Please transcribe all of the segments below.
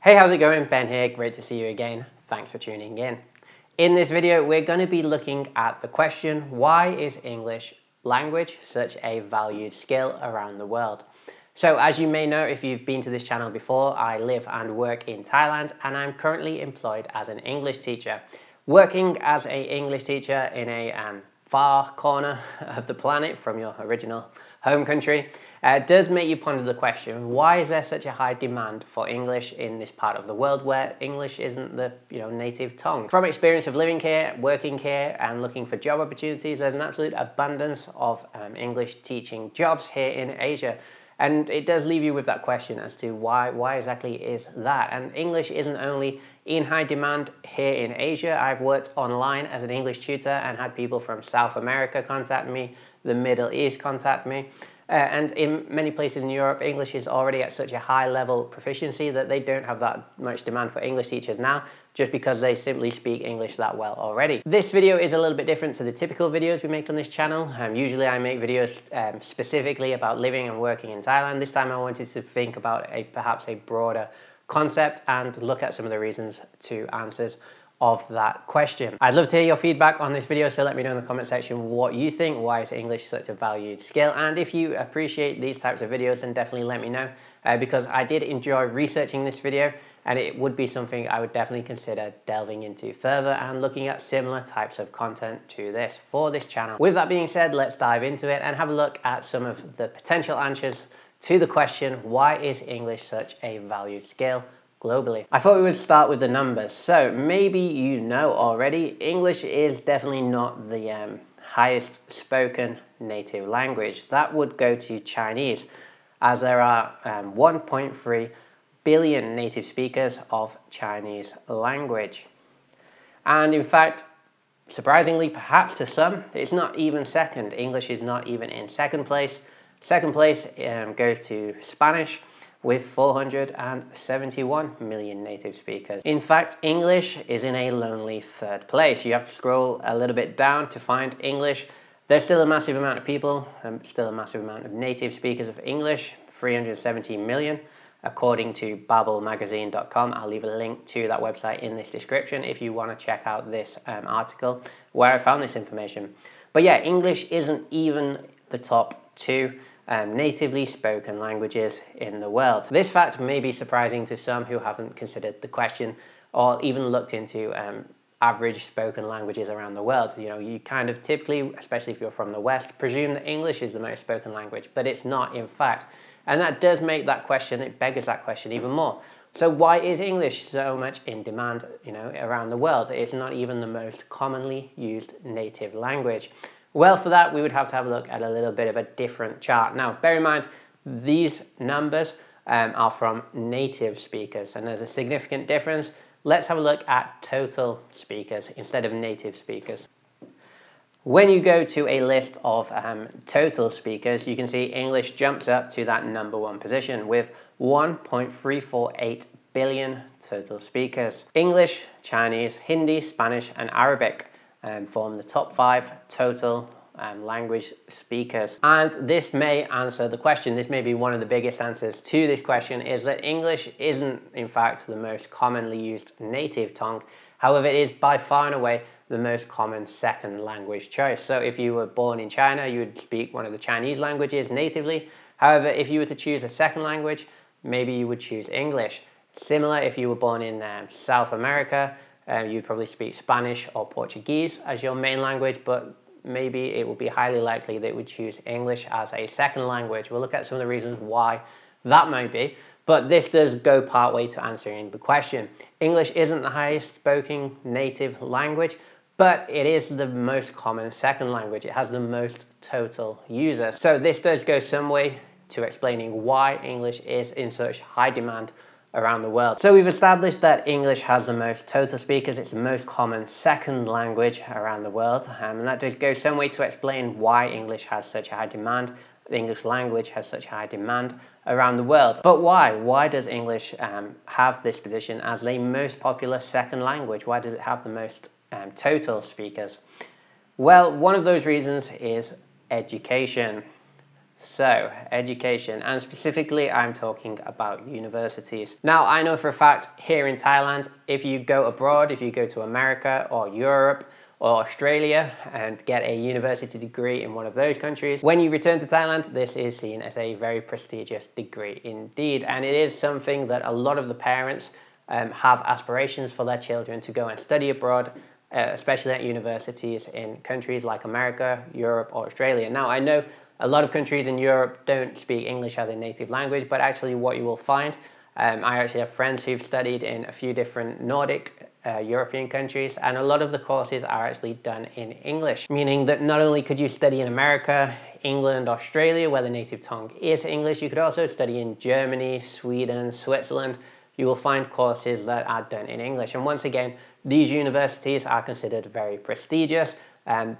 Hey, how's it going? Ben here, great to see you again. Thanks for tuning in. In this video, we're going to be looking at the question, why is English language such a valued skill around the world? So as you may know, if you've been to this channel before, I live and work in Thailand and I'm currently employed as an English teacher. Working as an English teacher in a far corner of the planet from your original home country does make you ponder the question, why is there such a high demand for English in this part of the world where English isn't the native tongue? From experience of living here, working here and looking for job opportunities, there's an absolute abundance of English teaching jobs here in Asia. And it does leave you with that question as to why exactly is that? And English isn't only in high demand here in Asia. I've worked online as an English tutor and had people from South America contact me, the Middle East contact me. And in many places in Europe, English is already at such a high level proficiency that they don't have that much demand for English teachers now, just because they simply speak English that well already. This video is a little bit different to the typical videos we make on this channel. Usually I make videos specifically about living and working in Thailand. This time I wanted to think about perhaps a broader concept and look at some of the reasons to answers of that question. I'd love to hear your feedback on this video, so let me know in the comment section what you think. Why is English such a valued skill? And if you appreciate these types of videos, then definitely let me know, because I did enjoy researching this video and it would be something I would definitely consider delving into further and looking at similar types of content to this for this channel. With that being said, let's dive into it and have a look at some of the potential answers to the question, why is English such a valued skill globally? I thought we would start with the numbers. So maybe you know already, English is definitely not the highest spoken native language. That would go to Chinese, as there are 1.3 billion native speakers of Chinese language. And in fact, surprisingly, perhaps to some, it's not even second. English is not even in second place. Second place goes to Spanish, with 471 million native speakers. In fact, English is in a lonely third place. You have to scroll a little bit down to find English. There's still a massive amount of people, still a massive amount of native speakers of English, 370 million, according to babbelmagazine.com. I'll leave a link to that website in this description if you want to check out this article where I found this information. But yeah, English isn't even the top two natively spoken languages in the world. This fact may be surprising to some who haven't considered the question or even looked into average spoken languages around the world. You kind of typically, especially if you're from the West, presume that English is the most spoken language, but it's not in fact. And that does make that question, it beggars that question even more. So why is English so much in demand, around the world? It's not even the most commonly used native language. Well, for that, we would have to have a look at a little bit of a different chart. Now, bear in mind, these numbers are from native speakers, and there's a significant difference. Let's have a look at total speakers instead of native speakers. When you go to a list of total speakers, you can see English jumps up to that number one position with 1.348 billion total speakers. English, Chinese, Hindi, Spanish, and Arabic form the top 5 total language speakers. And this may answer the question, this may be one of the biggest answers to this question, is that English isn't in fact the most commonly used native tongue. However, it is by far and away the most common second language choice. So if you were born in China, you would speak one of the Chinese languages natively. However, if you were to choose a second language, maybe you would choose English. Similar, if you were born in South America, you'd probably speak Spanish or Portuguese as your main language, but maybe it will be highly likely they would choose English as a second language. We'll look at some of the reasons why that might be, but this does go part way to answering the question. English isn't the highest spoken native language, but it is the most common second language. It has the most total users. So this does go some way to explaining why English is in such high demand around the world. So we've established that English has the most total speakers. It's the most common second language around the world. And that does go some way to explain why English has such a high demand. The English language has such high demand around the world. But why? Why does English have this position as the most popular second language? Why does it have the most total speakers? Well, one of those reasons is education. So, education, and specifically I'm talking about universities. Now, I know for a fact here in Thailand, if you go abroad, if you go to America or Europe or Australia and get a university degree in one of those countries, when you return to Thailand, this is seen as a very prestigious degree indeed. And it is something that a lot of the parents have aspirations for their children to go and study abroad, especially at universities in countries like America, Europe, or Australia. Now, I know a lot of countries in Europe don't speak English as a native language, but actually what you will find, I actually have friends who've studied in a few different Nordic European countries, and a lot of the courses are actually done in English, meaning that not only could you study in America, England, Australia, where the native tongue is English, you could also study in Germany, Sweden, Switzerland. You will find courses that are done in English. And once again, these universities are considered very prestigious.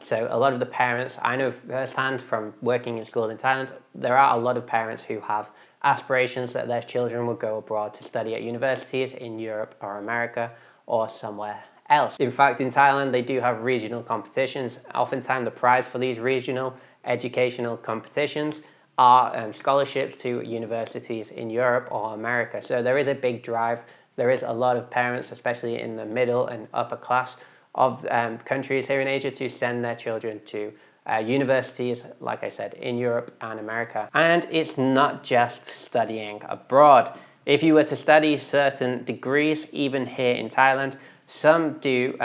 So a lot of the parents, I know firsthand from working in schools in Thailand, there are a lot of parents who have aspirations that their children will go abroad to study at universities in Europe or America or somewhere else. In fact, in Thailand, they do have regional competitions. Oftentimes, the prize for these regional educational competitions are scholarships to universities in Europe or America. So there is a big drive. There is a lot of parents, especially in the middle and upper class of countries here in Asia, to send their children to universities, like I said, in Europe and America. And it's not just studying abroad. If you were to study certain degrees, even here in Thailand, some do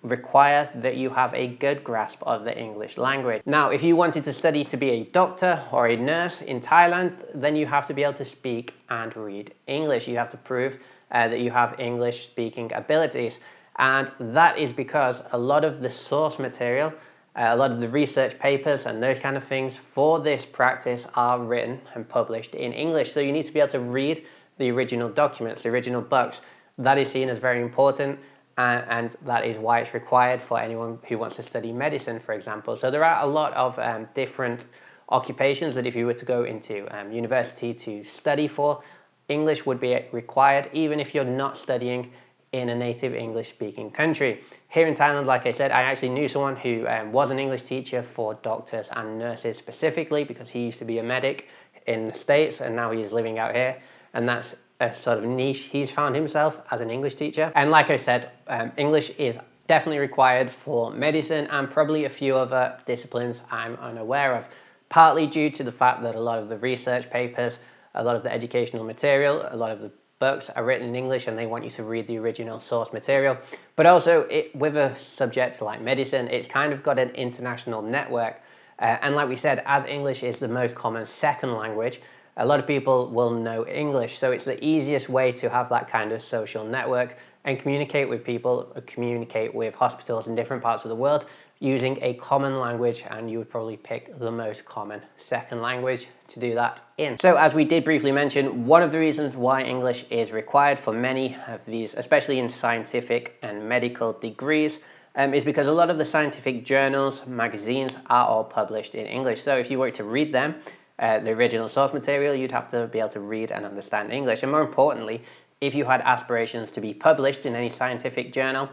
require that you have a good grasp of the English language. Now, if you wanted to study to be a doctor or a nurse in Thailand, then you have to be able to speak and read English. You have to prove that you have English speaking abilities. And that is because a lot of the source material, a lot of the research papers and those kind of things for this practice are written and published in English. So you need to be able to read the original documents, the original books. That is seen as very important, and that is why it's required for anyone who wants to study medicine, for example. So there are a lot of different occupations that if you were to go into university to study for, English would be required, even if you're not studying in a native English-speaking country. Here in Thailand, like I said, I actually knew someone who was an English teacher for doctors and nurses specifically, because he used to be a medic in the States and now he's living out here. And that's a sort of niche he's found himself as an English teacher. And like I said, English is definitely required for medicine and probably a few other disciplines I'm unaware of, partly due to the fact that a lot of the research papers, a lot of the educational material, a lot of the books are written in English and they want you to read the original source material. But also with a subject like medicine, it's kind of got an international network. And like we said, as English is the most common second language, a lot of people will know English. So it's the easiest way to have that kind of social network and communicate with people, communicate with hospitals in different parts of the world using a common language, and you would probably pick the most common second language to do that in. So as we did briefly mention, one of the reasons why English is required for many of these, especially in scientific and medical degrees, is because a lot of the scientific journals, magazines are all published in English. So if you were to read them, the original source material, you'd have to be able to read and understand English. And more importantly, if you had aspirations to be published in any scientific journal,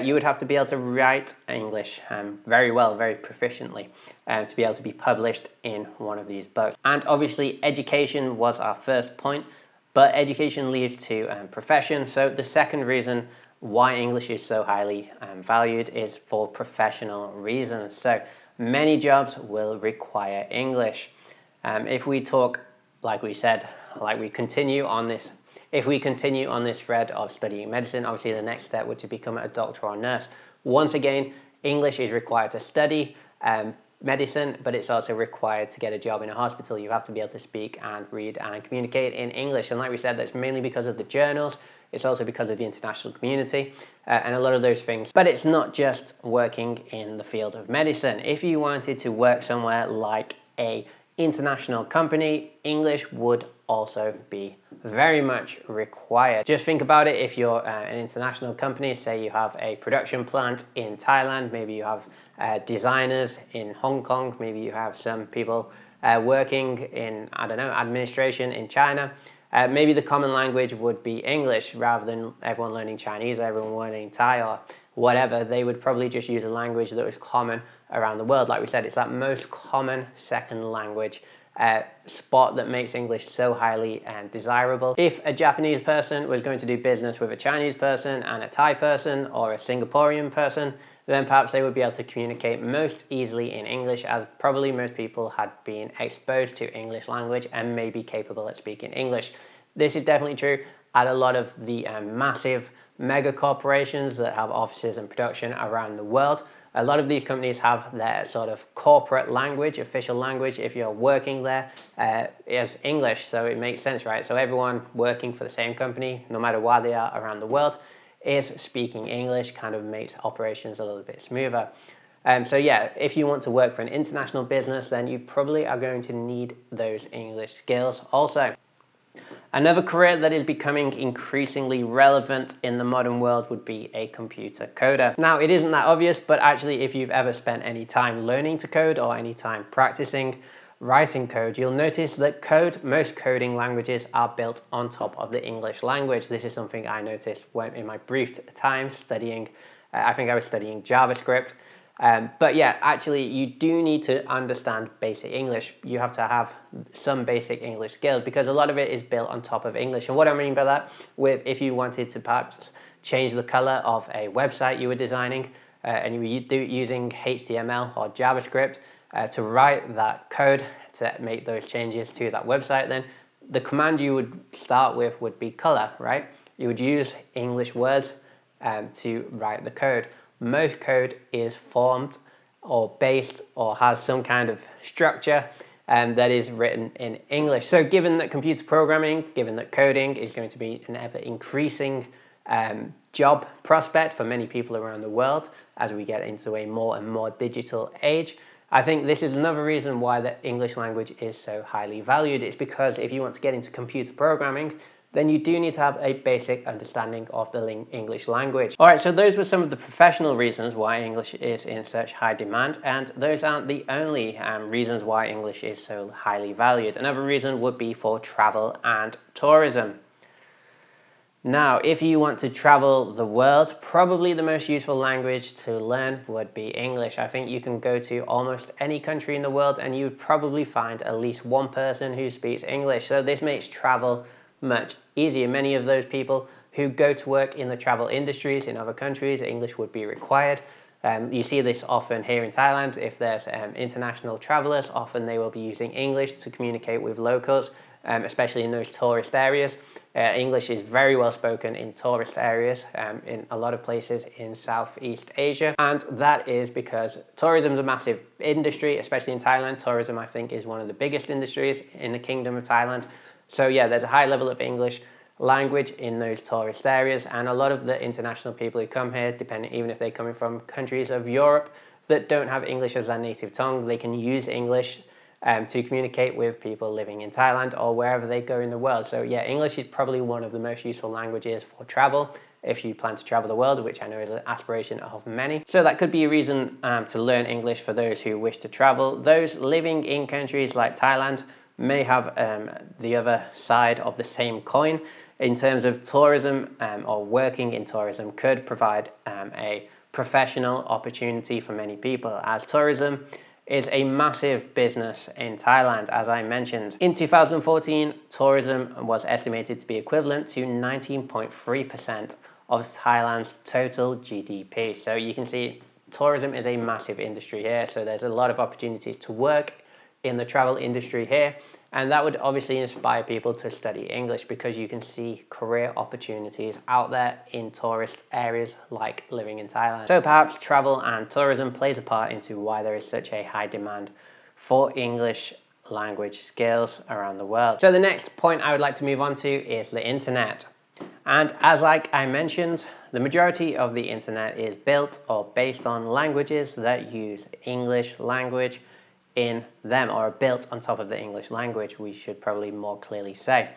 you would have to be able to write English very well, very proficiently, to be able to be published in one of these books. And obviously, education was our first point, but education leads to profession. So the second reason why English is so highly valued is for professional reasons. So many jobs will require English. If we talk, like we said, like we continue on this, if we continue on this thread of studying medicine, obviously the next step would to become a doctor or nurse. Once again, English is required to study medicine, but it's also required to get a job in a hospital. You have to be able to speak and read and communicate in English. And like we said, that's mainly because of the journals. It's also because of the international community and a lot of those things. But it's not just working in the field of medicine. If you wanted to work somewhere like a international company, English would also be very much required. Just think about it. If you're an international company, say you have a production plant in Thailand, maybe you have designers in Hong Kong, maybe you have some people working in, I don't know, administration in China, maybe the common language would be English rather than everyone learning Chinese or everyone learning Thai or whatever. They would probably just use a language that was common around the world. Like we said, it's that most common second language spot that makes English so highly desirable. If a Japanese person was going to do business with a Chinese person and a Thai person or a Singaporean person, then perhaps they would be able to communicate most easily in English, as probably most people had been exposed to English language and may be capable at speaking English. This is definitely true at a lot of the massive mega corporations that have offices and production around the world. A lot of these companies have their sort of corporate language, official language, if you're working there, is English. So it makes sense, right? So everyone working for the same company, no matter where they are around the world, is speaking English, kind of makes operations a little bit smoother. So yeah, if you want to work for an international business, then you probably are going to need those English skills also. Another career that is becoming increasingly relevant in the modern world would be a computer coder. Now, it isn't that obvious, but actually if you've ever spent any time learning to code or any time practicing writing code, you'll notice that most coding languages are built on top of the English language. This is something I noticed when in my brief time studying, I think I was studying JavaScript. But yeah, actually you do need to understand basic English. You have to have some basic English skills because a lot of it is built on top of English. And what I mean by that, if you wanted to perhaps change the color of a website you were designing and you were using HTML or JavaScript to write that code to make those changes to that website, then the command you would start with would be color, right? You would use English words to write the code. Most code is formed or based or has some kind of structure that is written in English. So given that computer programming, given that coding is going to be an ever increasing job prospect for many people around the world as we get into a more and more digital age, I think this is another reason why the English language is so highly valued. It's because if you want to get into computer programming, then you do need to have a basic understanding of the English language. All right, so those were some of the professional reasons why English is in such high demand, and those aren't the only reasons why English is so highly valued. Another reason would be for travel and tourism. Now, if you want to travel the world, probably the most useful language to learn would be English. I think you can go to almost any country in the world and you would probably find at least one person who speaks English. So this makes travel much easier. Many of those people who go to work in the travel industries in other countries, English would be required. You see this often here in Thailand. If there's international travelers, often they will be using English to communicate with locals, especially in those tourist areas. English is very well spoken in tourist areas in a lot of places in Southeast Asia. And that is because tourism is a massive industry, especially in Thailand. Tourism, I think, is one of the biggest industries in the Kingdom of Thailand. So yeah, there's a high level of English language in those tourist areas, and a lot of the international people who come here, depending even if they're coming from countries of Europe that don't have English as their native tongue, they can use English to communicate with people living in Thailand or wherever they go in the world. So yeah, English is probably one of the most useful languages for travel if you plan to travel the world, which I know is an aspiration of many. So that could be a reason to learn English for those who wish to travel. Those living in countries like Thailand may have the other side of the same coin in terms of tourism, or working in tourism could provide a professional opportunity for many people, as tourism is a massive business in Thailand. As I mentioned, in 2014, tourism was estimated to be equivalent to 19.3% of Thailand's total GDP. So you can see tourism is a massive industry here. So there's a lot of opportunities to work in the travel industry here, and that would obviously inspire people to study English because you can see career opportunities out there in tourist areas like living in Thailand. So perhaps travel and tourism plays a part into why there is such a high demand for English language skills around the world. So the next point I would like to move on to is the internet. And as like I mentioned, the majority of the internet is built or based on languages that use English language in them, or are built on top of the English language, we should probably more clearly say.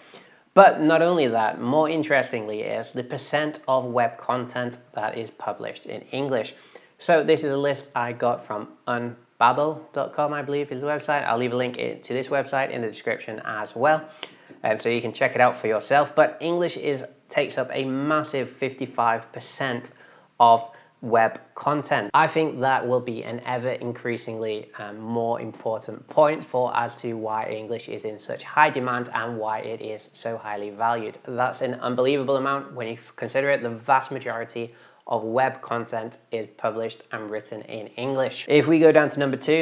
But not only that, more interestingly is the percent of web content that is published in English. So this is a list I got from unbabbel.com, I believe is the website. I'll leave a link to this website in the description as well, so you can check it out for yourself. But English takes up a massive 55% of web content. I think that will be an ever increasingly more important point for as to why English is in such high demand and why it is so highly valued. That's an unbelievable amount when you consider it. The vast majority of web content is published and written in English. If we go down to number two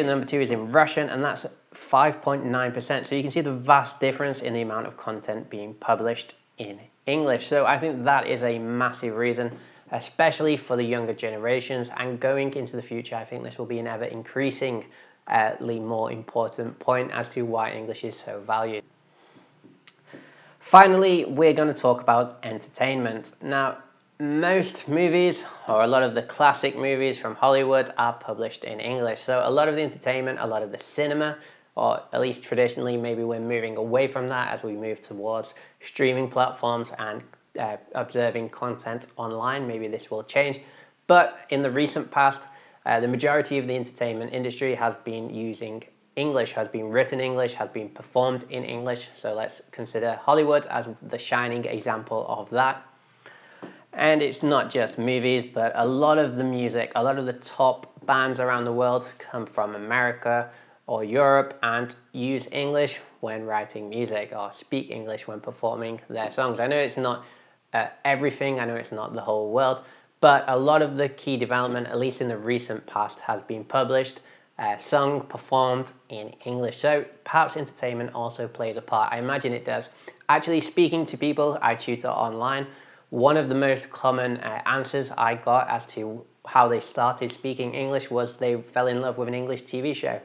is in Russian, and that's 5.9%. So you can see the vast difference in the amount of content being published in English. So I think that is a massive reason, especially for the younger generations, and going into the future, I think this will be an ever increasingly more important point as to why English is so valued. Finally, we're going to talk about entertainment. Now, most movies, or a lot of the classic movies from Hollywood, are published in English. So a lot of the entertainment, a lot of the cinema, or at least traditionally, maybe we're moving away from that as we move towards streaming platforms and observing content online. Maybe this will change. But in the recent past, the majority of the entertainment industry has been using English, has been written English, has been performed in English. So let's consider Hollywood as the shining example of that. And it's not just movies, but a lot of the music, a lot of the top bands around the world come from America or Europe and use English when writing music, or speak English when performing their songs. I know it's not everything, I know it's not the whole world, but a lot of the key development, at least in the recent past, has been published, sung, performed in English. So perhaps entertainment also plays a part. I imagine it does. Actually, speaking to people I tutor online, one of the most common answers I got as to how they started speaking English was they fell in love with an English TV show.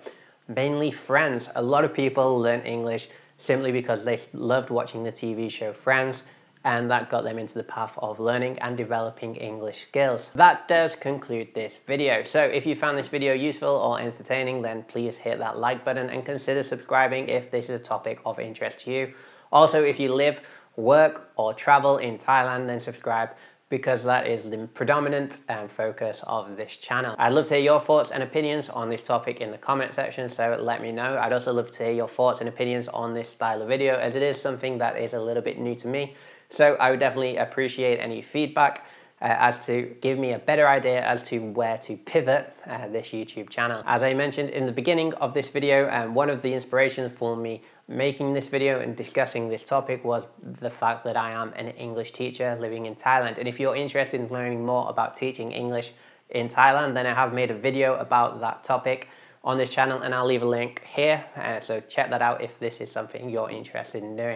Mainly Friends. A lot of people learn English simply because they loved watching the TV show Friends, and that got them into the path of learning and developing English skills. That does conclude this video. So if you found this video useful or entertaining, then please hit that like button and consider subscribing if this is a topic of interest to you. Also, if you live, work or travel in Thailand, then subscribe, because that is the predominant focus of this channel. I'd love to hear your thoughts and opinions on this topic in the comment section, so let me know. I'd also love to hear your thoughts and opinions on this style of video, as it is something that is a little bit new to me. So I would definitely appreciate any feedback as to give me a better idea as to where to pivot this YouTube channel. As I mentioned in the beginning of this video, one of the inspirations for me making this video and discussing this topic was the fact that I am an English teacher living in Thailand. And if you're interested in learning more about teaching English in Thailand, then I have made a video about that topic on this channel, and I'll leave a link here. So check that out if this is something you're interested in doing.